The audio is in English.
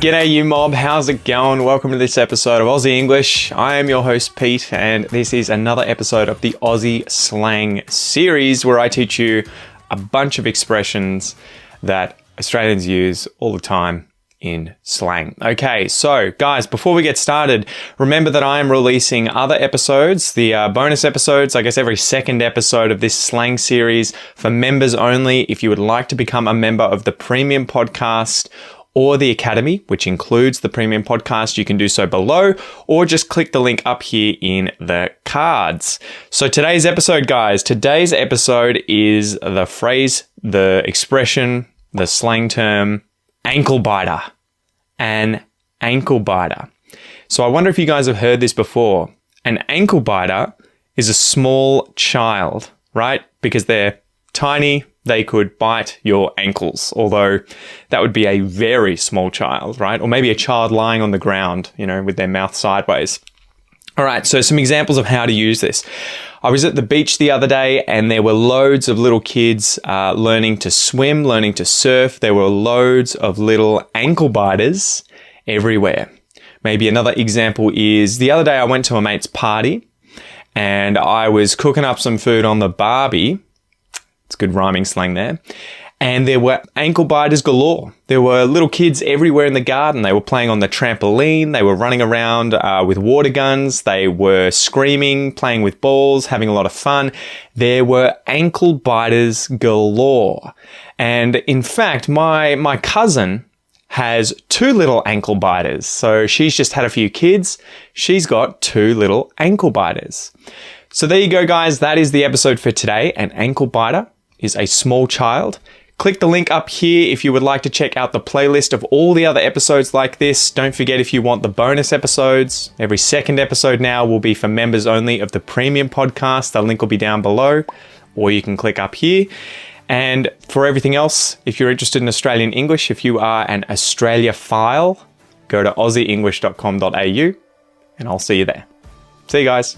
G'day you mob, how's it going? Welcome to this episode of Aussie English. I am your host Pete, and this is another episode of the Aussie Slang series where I teach you a bunch of expressions that Australians use all the time in slang. Okay, so guys, before we get started, remember that I am releasing other episodes, the bonus episodes, I guess every second episode of this slang series for members only. If you would like to become a member of the Premium Podcast or the Academy, which includes the Premium Podcast, you can do so below, or just click the link up here in the cards. So today's episode, guys, is the phrase, the expression, the slang term, ankle biter. An ankle biter. So I wonder if you guys have heard this before. An ankle biter is a small child, right? Because they're tiny, they could bite your ankles, although that would be a very small child, right? Or maybe a child lying on the ground, with their mouth sideways. All right, so some examples of how to use this. I was at the beach the other day and there were loads of little kids learning to swim, learning to surf. There were loads of little ankle biters everywhere. Maybe another example is the other day I went to a mate's party and I was cooking up some food on the barbie. It's good rhyming slang there. And there were ankle biters galore. There were little kids everywhere in the garden. They were playing on the trampoline. They were running around with water guns. They were screaming, playing with balls, having a lot of fun. There were ankle biters galore. And in fact, my cousin has two little ankle biters. So she's just had a few kids. She's got two little ankle biters. So there you go, guys. That is the episode for today. An ankle biter is a small child. Click the link up here if you would like to check out the playlist of all the other episodes like this. Don't forget, if you want the bonus episodes, every second episode now will be for members only of the Premium Podcast. The link will be down below, or you can click up here. And for everything else, if you're interested in Australian English, if you are an Australiaphile, go to aussieenglish.com.au and I'll see you there. See you guys.